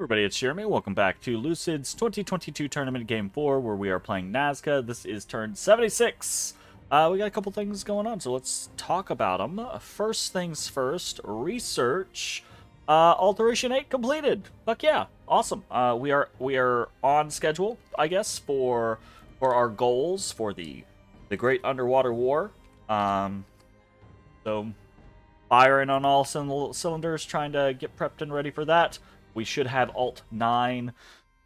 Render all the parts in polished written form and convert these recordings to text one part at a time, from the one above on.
Everybody, it's Jeremy. Welcome back to Lucid's 2022 Tournament Game 4, where we are playing Nazca. This is turn 76. We got a couple things going on, so let's talk about them. First things first, research. Alteration 8 completed. Fuck yeah. Awesome. We are on schedule, I guess, for our goals for the Great Underwater War. So firing on all cylinders, trying to get prepped and ready for that. We should have Alt 9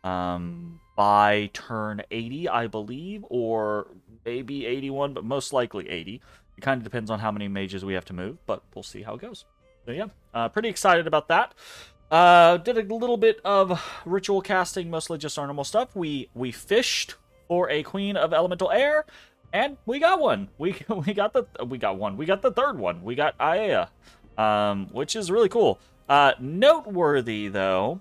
by turn 80, I believe, or maybe 81, but most likely 80. It kind of depends on how many mages we have to move, but we'll see how it goes. So yeah, pretty excited about that. Did a little bit of ritual casting, mostly just our normal stuff. We fished for a Queen of Elemental Air, and we got one. We got the third one. We got Aya, which is really cool. Noteworthy, though,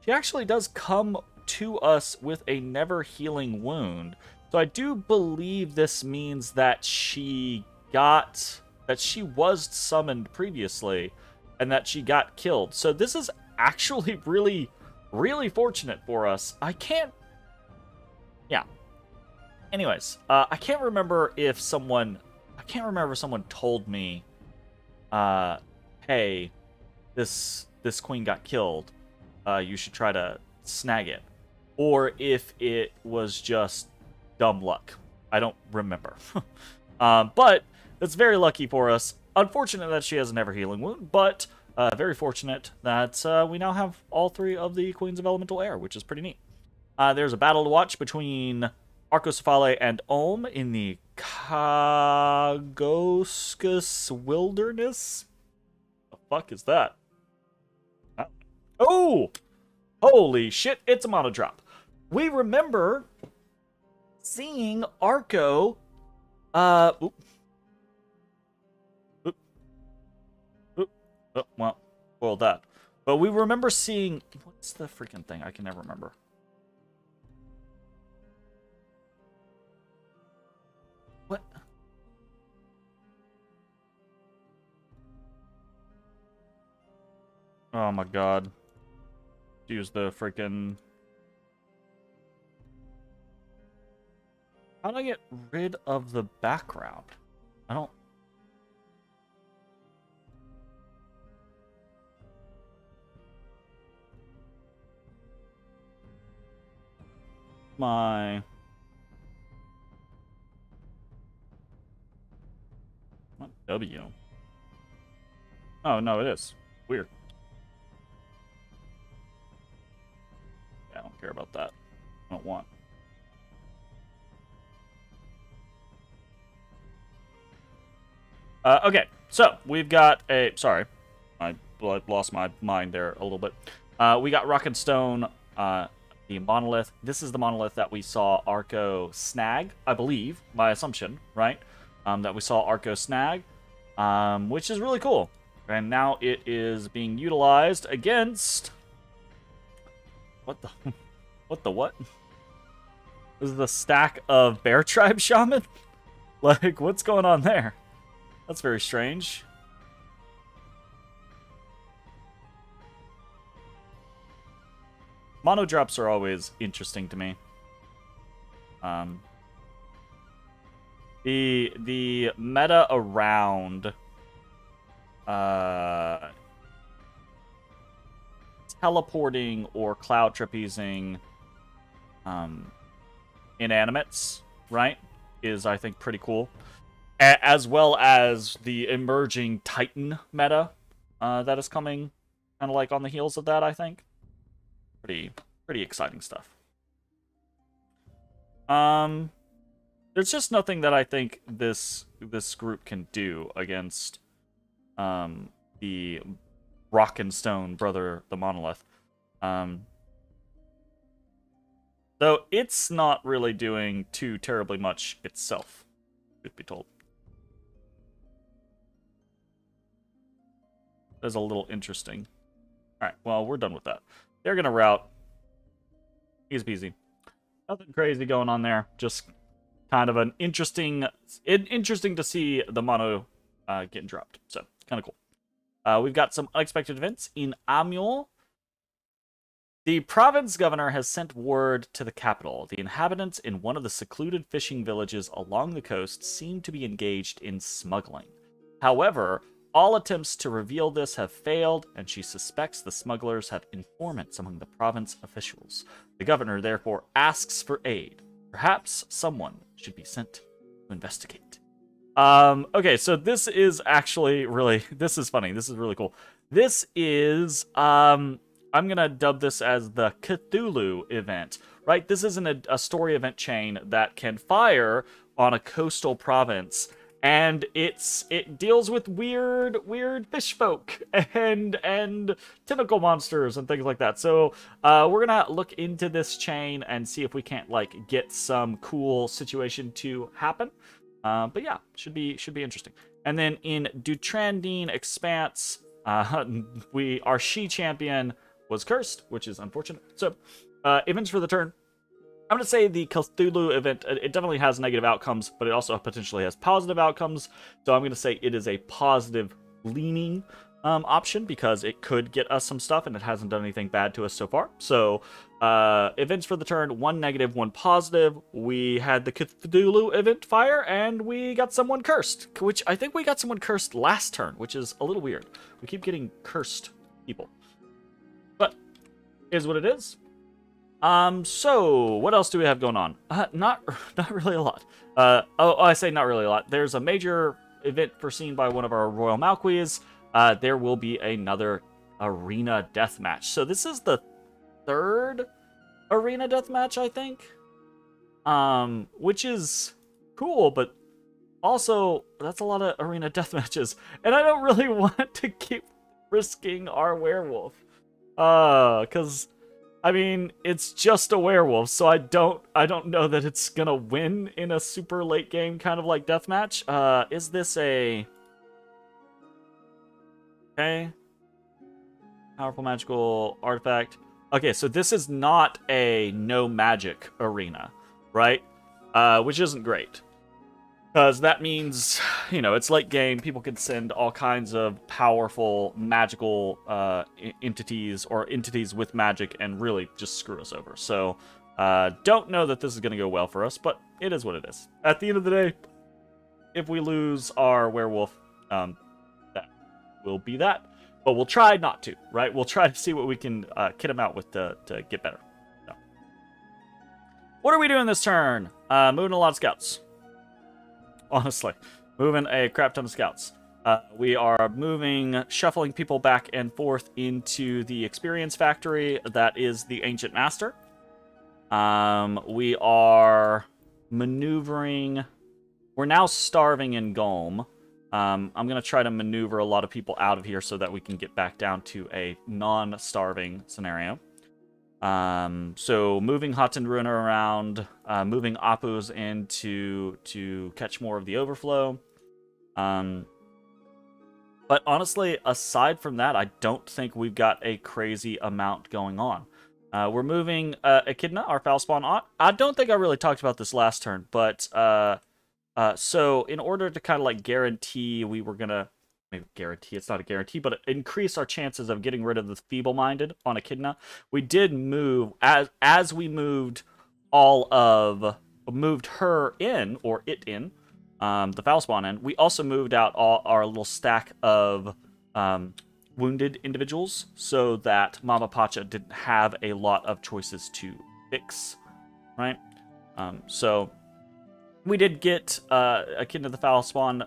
she actually does come to us with a never-healing wound. So I do believe this means that she was summoned previously, and that she got killed. So this is actually really, really fortunate for us. Yeah. Anyways, I can't remember if someone told me, hey, this queen got killed, you should try to snag it, or if it was just dumb luck. I don't remember. But that's very lucky for us. Unfortunate that she has a never healing wound, but very fortunate that we now have all three of the Queens of Elemental Air, which is pretty neat. There's a battle to watch between Arcocephale and Olm in the Kagoskus Wilderness. The fuck is that? Oh! Holy shit, it's a mono drop. We remember seeing Arco. Well, spoiled that. But we remember seeing. What's the freaking thing? I can never remember. What? Oh my god. Use the freaking. How do I get rid of the background? I don't. My. What W? Oh, no, it is. Weird. I don't care about that. I don't want. Okay, so we've got a. Sorry, I lost my mind there a little bit. We got Rock and Stone, the monolith. This is the monolith that we saw Arco snag, I believe, my assumption, right? That we saw Arco snag, which is really cool. And now it is being utilized against. What the? This is the stack of Bear Tribe Shaman? Like, what's going on there? That's very strange. Mono drops are always interesting to me. The meta around teleporting or cloud trapezing inanimates, right, is, I think, pretty cool. As well as the emerging Titan meta that is coming kind of like on the heels of that, I think. Pretty exciting stuff. There's just nothing that I think this group can do against the Rock and Stone brother, the Monolith. Though it's not really doing too terribly much itself, truth be told. That's a little interesting. Alright, well, we're done with that. They're gonna route. Easy peasy. Nothing crazy going on there. Just kind of an interesting to see the mono getting dropped. So, kind of cool. We've got some unexpected events in Amiens. The province governor has sent word to the capital. The inhabitants in one of the secluded fishing villages along the coast seem to be engaged in smuggling. However, all attempts to reveal this have failed, and she suspects the smugglers have informants among the province officials. The governor therefore asks for aid. Perhaps someone should be sent to investigate. Okay, so this is actually really, this is funny. This is really cool. This is, I'm going to dub this as the Cthulhu event, right? This isn't a story event chain that can fire on a coastal province, and it deals with weird fish folk and tentacle monsters and things like that. So we're going to look into this chain and see if we can't, like, get some cool situation to happen. But yeah, should be interesting. And then in Dutrandine Expanse, our she champion was cursed, which is unfortunate. So, events for the turn. I'm going to say the Cthulhu event, it definitely has negative outcomes, but it also potentially has positive outcomes. So I'm going to say it is a positive leaning option because it could get us some stuff and it hasn't done anything bad to us so far. So, events for the turn, 1 negative, 1 positive. We had the Cthulhu event fire, and we got someone cursed, which I think we got someone cursed last turn, which is a little weird. We keep getting cursed people. But, is what it is. So, what else do we have going on? Not really a lot. I say not really a lot. There's a major event foreseen by one of our Royal Malquis. There will be another arena deathmatch. So this is the 3rd arena deathmatch, I think. Which is cool, but also that's a lot of arena deathmatches. And I don't really want to keep risking our werewolf. Because I mean, it's just a werewolf, so I don't know that it's gonna win in a super late game kind of like deathmatch. Is this a... Okay. Powerful magical artifact. Okay, so this is not a no magic arena, right? Which isn't great. Because that means, you know, it's late game. People can send all kinds of powerful magical entities or entities with magic and really just screw us over. So, don't know that this is going to go well for us, but it is what it is. At the end of the day, if we lose our werewolf, that will be that. But we'll try not to, right? We'll try to see what we can kit him out with to get better. So. What are we doing this turn? Moving a lot of scouts. Honestly, moving a crap ton of scouts. We are shuffling people back and forth into the experience factory that is the Ancient Master. We are maneuvering. We're now starving in Golm. I'm going to try to maneuver a lot of people out of here so that we can get back down to a non-starving scenario. So moving Hatan Ruiner around, moving Apus in to catch more of the overflow. But honestly, aside from that, I don't think we've got a crazy amount going on. We're moving Echidna, our foul spawn. I don't think I really talked about this last turn, but so in order to kind of like guarantee we were gonna, maybe guarantee, it's not a guarantee, but increase our chances of getting rid of the feeble-minded on Echidna, we did move, as we moved moved her in, or it in, the foul spawn in, we also moved out all our little stack of wounded individuals so that Mama Pacha didn't have a lot of choices to fix, right? So we did get Echidna the foul spawn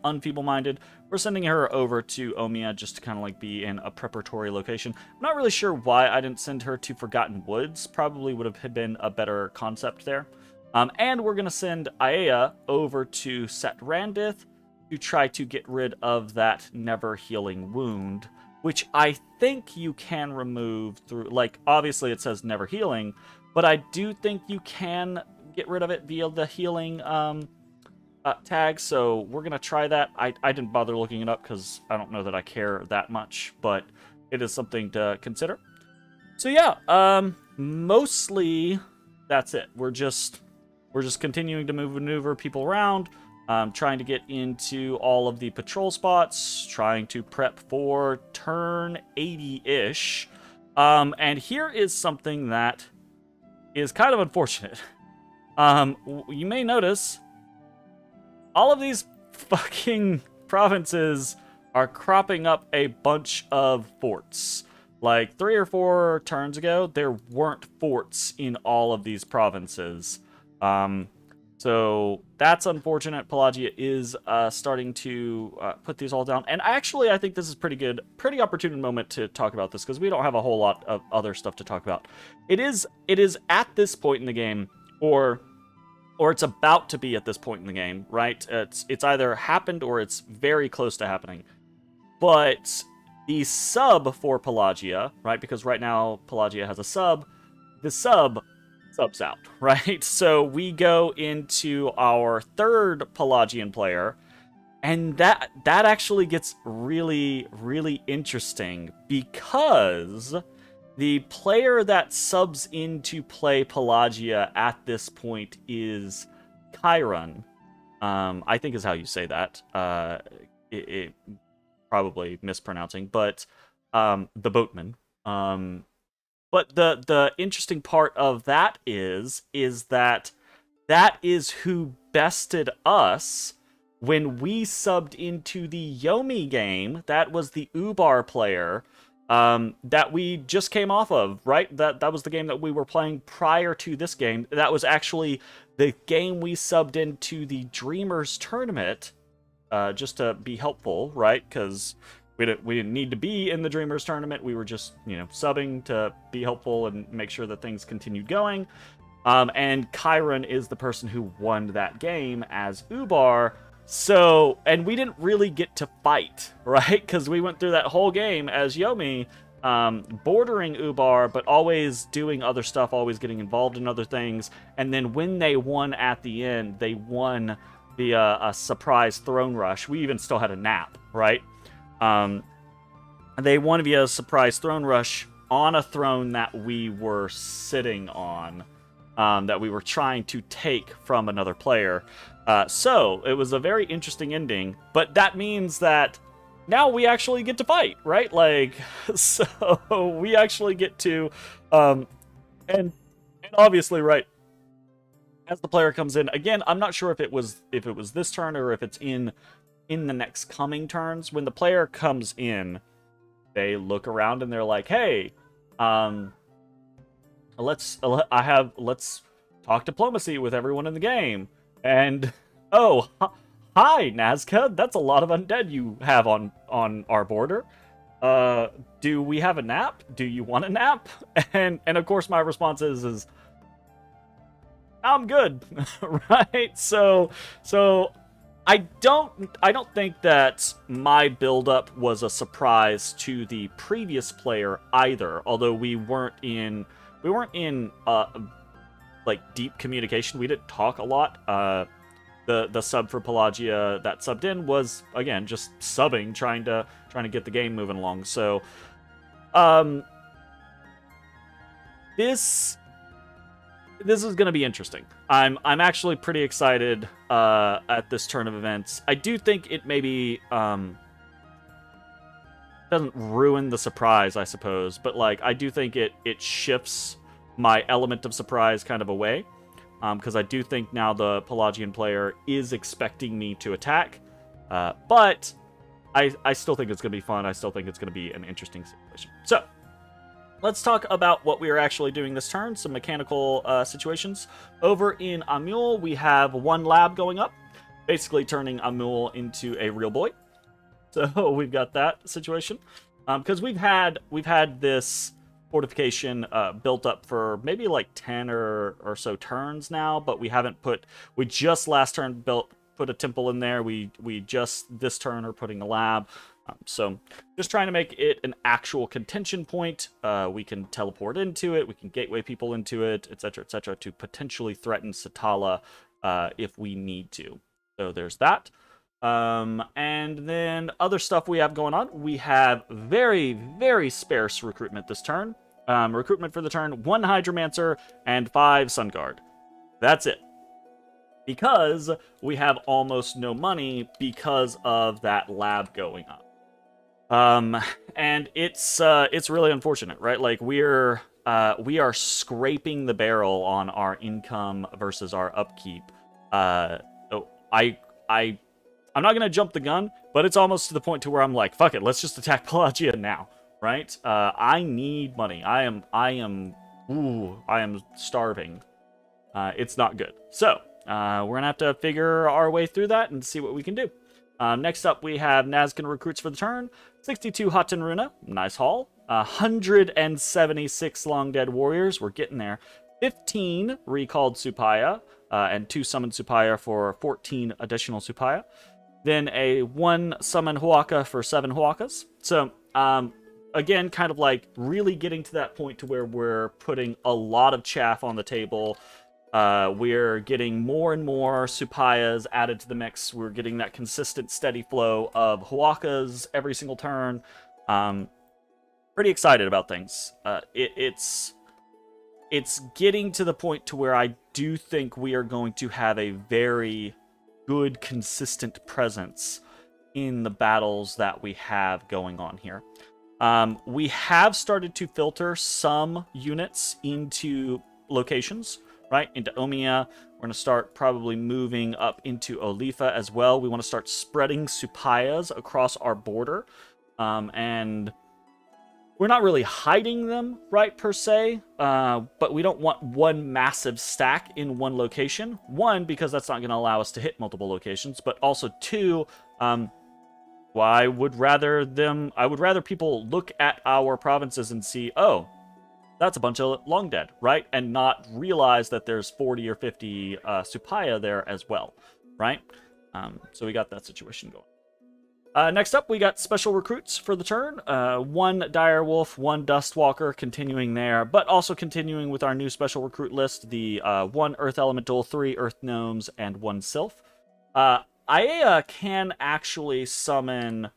unfeeble-minded. We're sending her over to Omiya just to kind of like be in a preparatory location. I'm not really sure why I didn't send her to Forgotten Woods. Probably would have been a better concept there. And we're going to send Aya over to Set Randith to try to get rid of that never-healing wound, which I think you can remove through, like, obviously it says never healing, but I do think you can get rid of it via the healing tag, so we're going to try that. I didn't bother looking it up because I don't know that I care that much, but it is something to consider. So yeah, mostly that's it. We're just continuing to maneuver people around, trying to get into all of the patrol spots, trying to prep for turn 80-ish. And here is something that is kind of unfortunate. You may notice all of these fucking provinces are cropping up a bunch of forts. Like 3 or 4 turns ago, there weren't forts in all of these provinces. So that's unfortunate. Pelagia is starting to put these all down. And actually, I think this is pretty good. Pretty opportune moment to talk about this, because we don't have a whole lot of other stuff to talk about. It is at this point in the game, or it's about to be at this point in the game, right? It's either happened or it's very close to happening. But the sub for Pelagia, right? Because right now Pelagia has a sub. The subs out, right? So we go into our third Pelagian player, and that actually gets really, really interesting, because the player that subs in to play Pelagia at this point is Chiron. I think is how you say that. It probably mispronouncing, but the boatman. But the interesting part of that is that is who bested us when we subbed into the Yomi game. That was the Ubar player that we just came off of, right? That was the game that we were playing prior to this game. That was actually the game we subbed into the Dreamers tournament, just to be helpful, right? Because we didn't need to be in the Dreamers tournament. We were just, subbing to be helpful and make sure that things continued going. And Chiron is the person who won that game as Ubar. So, and we didn't really get to fight, right? Because we went through that whole game as Yomi, bordering Ubar, but always doing other stuff, always getting involved in other things. And then when they won at the end, they won via a surprise throne rush. We even still had a nap, right? They won via a surprise throne rush on a throne that we were sitting on, that we were trying to take from another player. So it was a very interesting ending, but that means that now we actually get to fight, right? Like, so we actually get to, and obviously, right, as the player comes in, again, I'm not sure if it was this turn or if it's in the next coming turns. When the player comes in, they look around and they're like, hey, let's talk diplomacy with everyone in the game. And, oh, hi, Nazca, that's a lot of undead you have on our border. Do we have a nap? Do you want a nap? And of course my response is I'm good, right? So I don't think that my build-up was a surprise to the previous player either, although we weren't in like deep communication. We didn't talk a lot. The sub for Pelagia that subbed in was, again, just subbing, trying to get the game moving along. So this is going to be interesting. I'm actually pretty excited at this turn of events. I do think it maybe doesn't ruin the surprise, I suppose, but like I do think it shifts my element of surprise kind of away, because I do think now the Pelagian player is expecting me to attack, but I still think it's going to be fun. I still think it's going to be an interesting situation. So let's talk about what we are actually doing this turn, some mechanical situations. Over in Amul, we have one lab going up, basically turning Amul into a real boy. So we've got that situation, because we've had this fortification built up for maybe like 10 or so turns now, but we haven't we just last turn put a temple in there. We just this turn are putting a lab. So just trying to make it an actual contention point. We can teleport into it, we can gateway people into it, etc., to potentially threaten Satala if we need to. So there's that. And then other stuff we have going on. We have very, very sparse recruitment this turn. Recruitment for the turn, 1 Hydromancer and 5 Sun Guard. That's it. Because we have almost no money because of that lab going up. And it's really unfortunate, right? Like we are scraping the barrel on our income versus our upkeep. Oh, I'm not gonna jump the gun, but it's almost to the point to where I'm like, fuck it, let's just attack Pelagia now, right? I need money. I am starving. It's not good. So we're gonna have to figure our way through that and see what we can do. Next up, we have Nazca recruits for the turn. 62 Hatan Runa, nice haul. 176 Long Dead Warriors, we're getting there. 15 recalled Supaya, and 2 summoned Supaya for 14 additional Supaya. Then a 1 summon Huaka for 7 Huakas. So, again, kind of like really getting to that point to where we're putting a lot of chaff on the table. We're getting more and more Supayas added to the mix. We're getting that consistent, steady flow of Huakas every single turn. Pretty excited about things. It's getting to the point to where I do think we are going to have a very good, consistent presence in the battles that we have going on here. We have started to filter some units into locations, right? Into Omiya. We're going to start probably moving up into Olifa as well. We want to start spreading Supayas across our border. And we're not really hiding them, right, per se, but we don't want one massive stack in one location. One, because that's not going to allow us to hit multiple locations, but also two, I would rather people look at our provinces and see, oh, that's a bunch of Long Dead, right, and not realize that there's 40 or 50 Supaya there as well, right? So we got that situation going. Next up, we got special recruits for the turn. 1 Direwolf, 1 Dustwalker, continuing there, but also continuing with our new special recruit list, the 1 Earth Elemental, 3 Earth Gnomes, and 1 Sylph. I can actually summon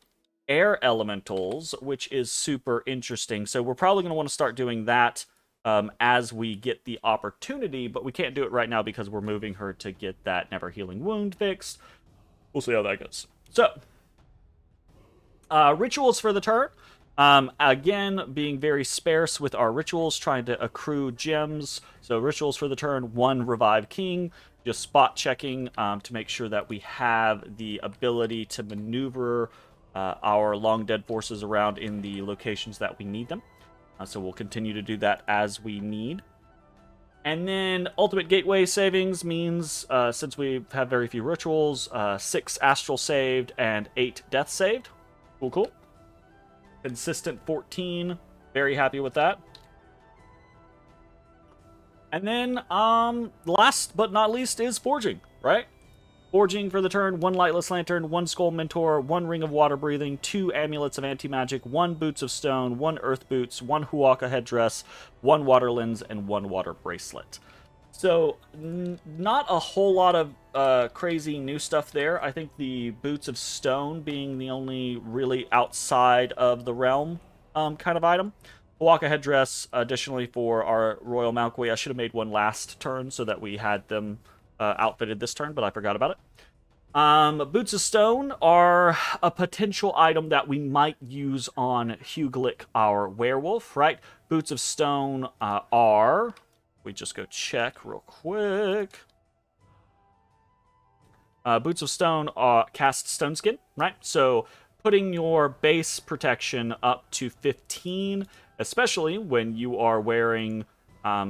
Air Elementals, which is super interesting, so we're probably going to want to start doing that as we get the opportunity, but we can't do it right now because we're moving her to get that Never Healing Wound fixed. We'll see how that goes. So, rituals for the turn. Again, being very sparse with our rituals, trying to accrue gems. So rituals for the turn, 1 Revive King, just spot checking to make sure that we have the ability to maneuver our Long Dead forces around in the locations that we need them. So we'll continue to do that as we need. And then Ultimate Gateway savings means, since we have very few rituals, 6 Astral saved and 8 Death saved. Cool, cool. Consistent 14. Very happy with that. And then, last but not least is Forging, right? Forging for the turn, 1 Lightless Lantern, 1 Skull Mentor, 1 Ring of Water Breathing, 2 Amulets of Anti-Magic, 1 Boots of Stone, 1 Earth Boots, 1 Huaka Headdress, 1 Water Lens, and 1 Water Bracelet. So, not a whole lot of crazy new stuff there. I think the Boots of Stone being the only really outside of the realm kind of item. Huaka Headdress, additionally for our Royal Malkui. I should have made one last turn so that we had them outfitted this turn, but I forgot about it. Boots of Stone are a potential item that we might use on Huglik, our werewolf, right? Boots of Stone are... We just go check real quick. Boots of Stone cast Stone Skin, right? So putting your base protection up to 15, especially when you are wearing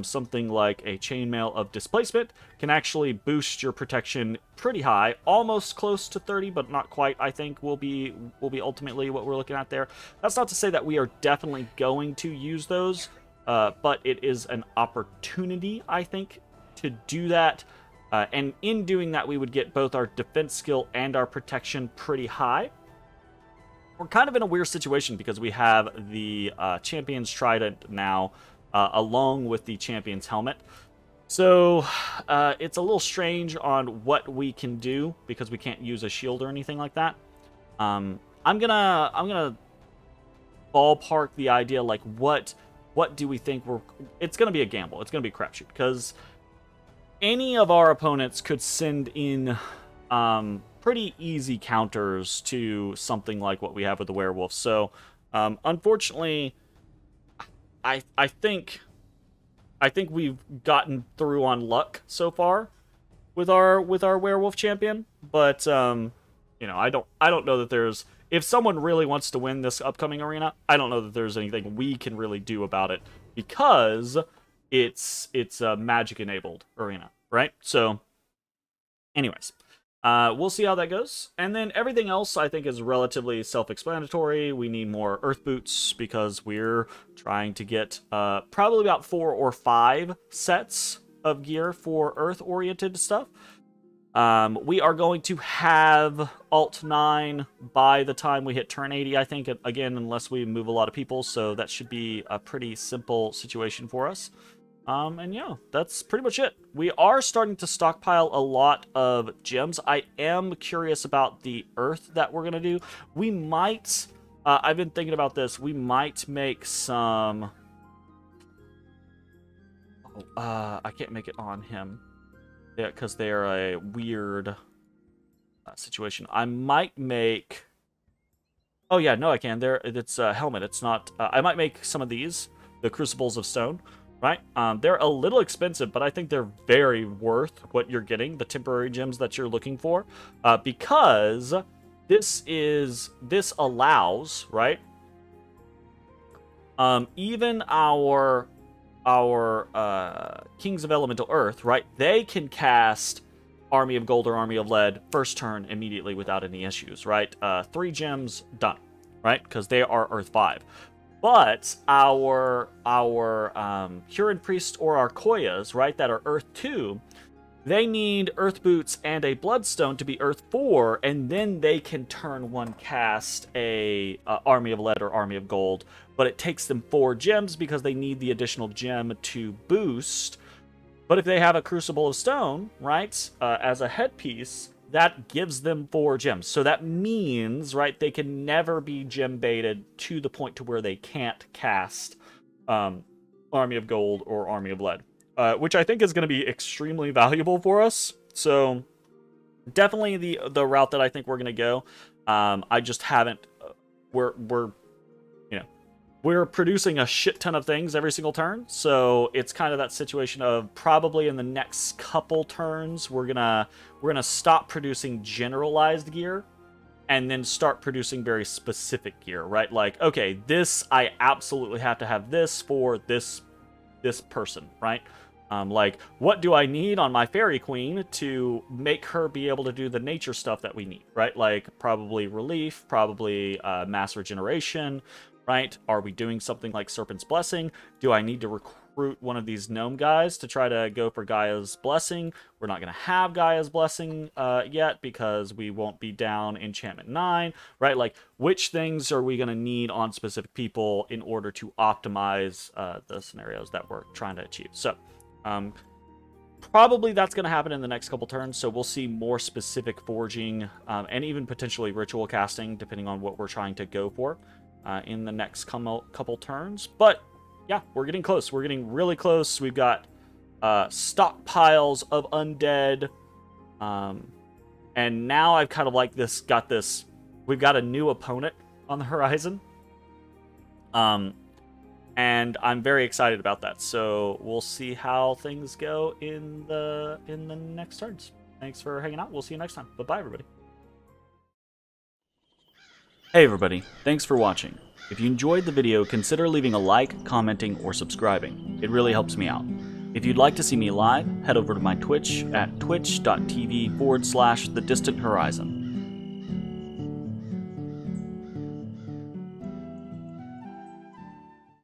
something like a Chainmail of Displacement, can actually boost your protection pretty high, almost close to 30, but not quite. I think will be ultimately what we're looking at there. That's not to say that we are definitely going to use those. But it is an opportunity, I think, to do that. And in doing that, we would get both our defense skill and our protection pretty high. We're kind of in a weird situation because we have the Champion's Trident now, along with the Champion's Helmet. So it's a little strange on what we can do because we can't use a shield or anything like that. I'm gonna ballpark the idea, like what do we think it's going to be a gamble. It's going to be a crapshoot because any of our opponents could send in pretty pretty easy counters to something like what we have with the werewolf. So, unfortunately, I think we've gotten through on luck so far with our werewolf champion, but you know, I don't know that there's, if someone really wants to win this upcoming arena, I don't know that there's anything we can really do about it, because it's a magic enabled arena, right? So anyways, we'll see how that goes. And then everything else I think is relatively self-explanatory. We need more earth boots because we're trying to get probably about 4 or 5 sets of gear for earth-oriented stuff. We are going to have Alt 9 by the time we hit turn 80, I think, again, unless we move a lot of people, so that should be a pretty simple situation for us. And yeah, that's pretty much it. We are starting to stockpile a lot of gems. I am curious about the earth that we're going to do. We might, I've been thinking about this, we might make some... I can't make it on him. Yeah, because they're a weird situation. I might make... Oh yeah, no, I can. It's a helmet. It's not... I might make some of these, the Crucibles of Stone, right? They're a little expensive, but I think they're very worth what you're getting, the temporary gems that you're looking for, because this allows, right? Even our Kings of Elemental Earth, right? They can cast Army of Gold or Army of Lead first turn immediately without any issues, right? 3 gems, done, right? Because they are Earth 5. But our Huron Priest or our Koyas, right, that are Earth 2, they need Earth Boots and a Bloodstone to be Earth 4, and then they can turn 1 cast a Army of Lead or Army of Gold. But it takes them 4 gems because they need the additional gem to boost. But if they have a Crucible of Stone, right, as a headpiece, that gives them 4 gems. So that means, right, they can never be gem baited to the point to where they can't cast Army of Gold or Army of Lead, which I think is going to be extremely valuable for us. So definitely the route that I think we're going to go. I just haven't. We're producing a shit ton of things every single turn, so it's kind of that situation of probably in the next couple turns we're gonna stop producing generalized gear and then start producing very specific gear, right? Like, okay, this I absolutely have to have this for this person, right? Like, what do I need on my Fairy Queen to make her be able to do the nature stuff that we need, right? Like, probably relief, probably mass regeneration, right? Are we doing something like Serpent's Blessing? Do I need to recruit one of these gnome guys to try to go for Gaia's Blessing? We're not going to have Gaia's Blessing yet because we won't be down Enchantment 9, right? Like, which things are we going to need on specific people in order to optimize the scenarios that we're trying to achieve? So, probably that's going to happen in the next couple turns, so we'll see more specific forging and even potentially ritual casting, depending on what we're trying to go for. In the next couple turns. But yeah, we're getting close. We're getting really close. We've got stockpiles of undead. And now I've kind of like we've got a new opponent on the horizon. And I'm very excited about that. So we'll see how things go in the next turns. Thanks for hanging out. We'll see you next time. Bye-bye, everybody. Hey everybody, thanks for watching. If you enjoyed the video, consider leaving a like, commenting, or subscribing. It really helps me out. If you'd like to see me live, head over to my Twitch at twitch.tv/thedistanthorizon.